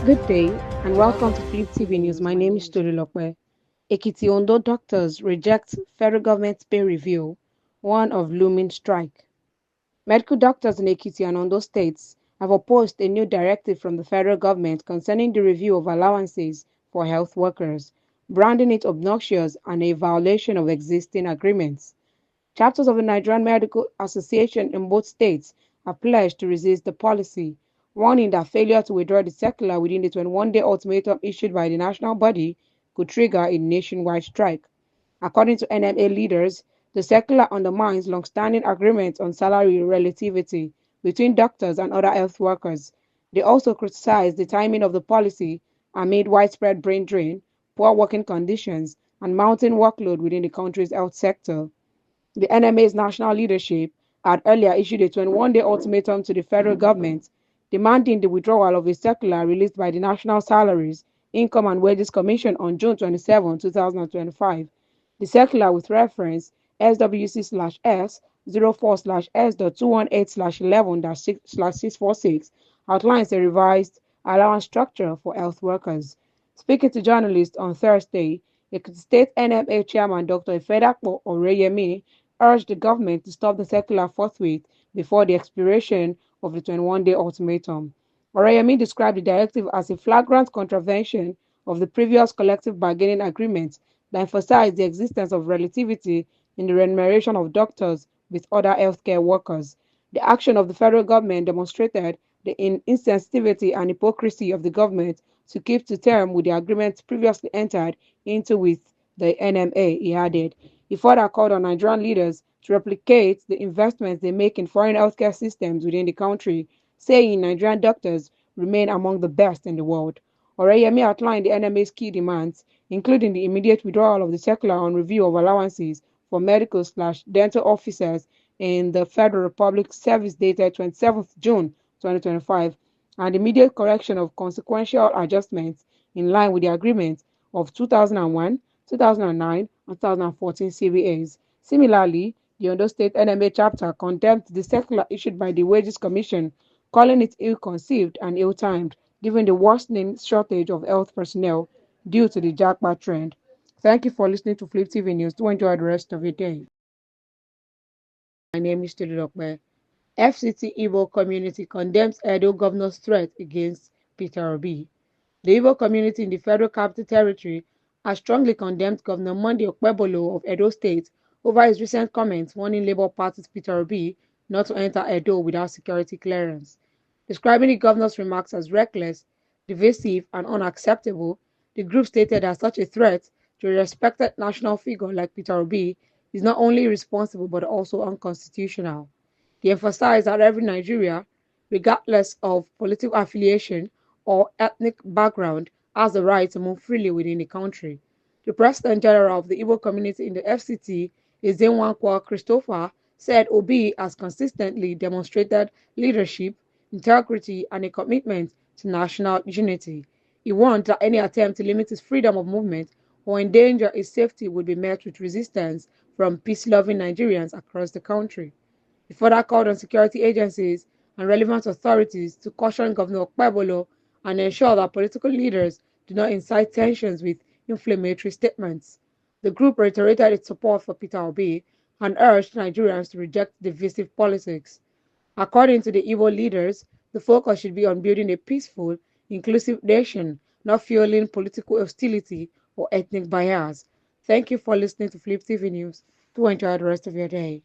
Good day and welcome to Flip TV News. My name is Tolulokwe. Ekiti Ondo doctors reject federal government's pay review, one of looming strike. Medical doctors in Ekiti and Ondo States have opposed a new directive from the federal government concerning the review of allowances for health workers, branding it obnoxious and a violation of existing agreements. Chapters of the Nigerian Medical Association in both states have pledged to resist the policy, warning that failure to withdraw the circular within the 21-day ultimatum issued by the national body could trigger a nationwide strike. According to NMA leaders, the circular undermines long-standing agreements on salary relativity between doctors and other health workers. They also criticized the timing of the policy amid widespread brain drain, poor working conditions, and mounting workload within the country's health sector. The NMA's national leadership had earlier issued a 21-day ultimatum to the federal government demanding the withdrawal of a circular released by the National Salaries, Income and Wages Commission on June 27, 2025. The circular, with reference SWC/S 04/S.218/11-6/646, outlines a revised allowance structure for health workers. Speaking to journalists on Thursday, Ekiti State NMA Chairman Dr. Ifedakpo Oreyemi urged the government to stop the circular forthwith before the expiration of the 21-day ultimatum. Oreyemi described the directive as a flagrant contravention of the previous collective bargaining agreement that emphasized the existence of relativity in the remuneration of doctors with other healthcare workers. The action of the federal government demonstrated the insensitivity and hypocrisy of the government to keep to term with the agreements previously entered into with the NMA, he added. He further called on Nigerian leaders to replicate the investments they make in foreign healthcare systems within the country, saying Nigerian doctors remain among the best in the world. Oreyemi outlined the NMA's key demands, including the immediate withdrawal of the circular on review of allowances for medical/dental officers in the Federal Republic Service dated 27th June 2025, and immediate correction of consequential adjustments in line with the agreement of 2001, 2009, and 2014 CBAs. Similarly, the Ondo State NMA chapter condemned the circular issued by the Wages Commission, calling it ill-conceived and ill-timed, given the worsening shortage of health personnel due to the jackpot trend. Thank you for listening to Flip TV News. Do enjoy the rest of your day. My name is Tolulokwe. FCT Igbo community condemns Edo governor's threat against Peter Obi. The Igbo community in the Federal Capital Territory has strongly condemned Governor Monday Okpebholo of Edo State over his recent comments warning Labour Party's Peter Obi not to enter Edo without security clearance. Describing the governor's remarks as reckless, divisive, and unacceptable, the group stated that such a threat to a respected national figure like Peter Obi is not only irresponsible but also unconstitutional. They emphasized that every Nigerian, regardless of political affiliation or ethnic background, has the right to move freely within the country. The President General of the Igbo community in the FCT, Ezenwankwa Christopher, said Obi has consistently demonstrated leadership, integrity, and a commitment to national unity. He warned that any attempt to limit his freedom of movement or endanger his safety would be met with resistance from peace-loving Nigerians across the country. He further called on security agencies and relevant authorities to caution Governor Okpebholo and ensure that political leaders do not incite tensions with inflammatory statements. The group reiterated its support for Peter Obi and urged Nigerians to reject divisive politics. According to the Igbo leaders, the focus should be on building a peaceful, inclusive nation, not fueling political hostility or ethnic bias. Thank you for listening to Flip TV News. Do enjoy the rest of your day.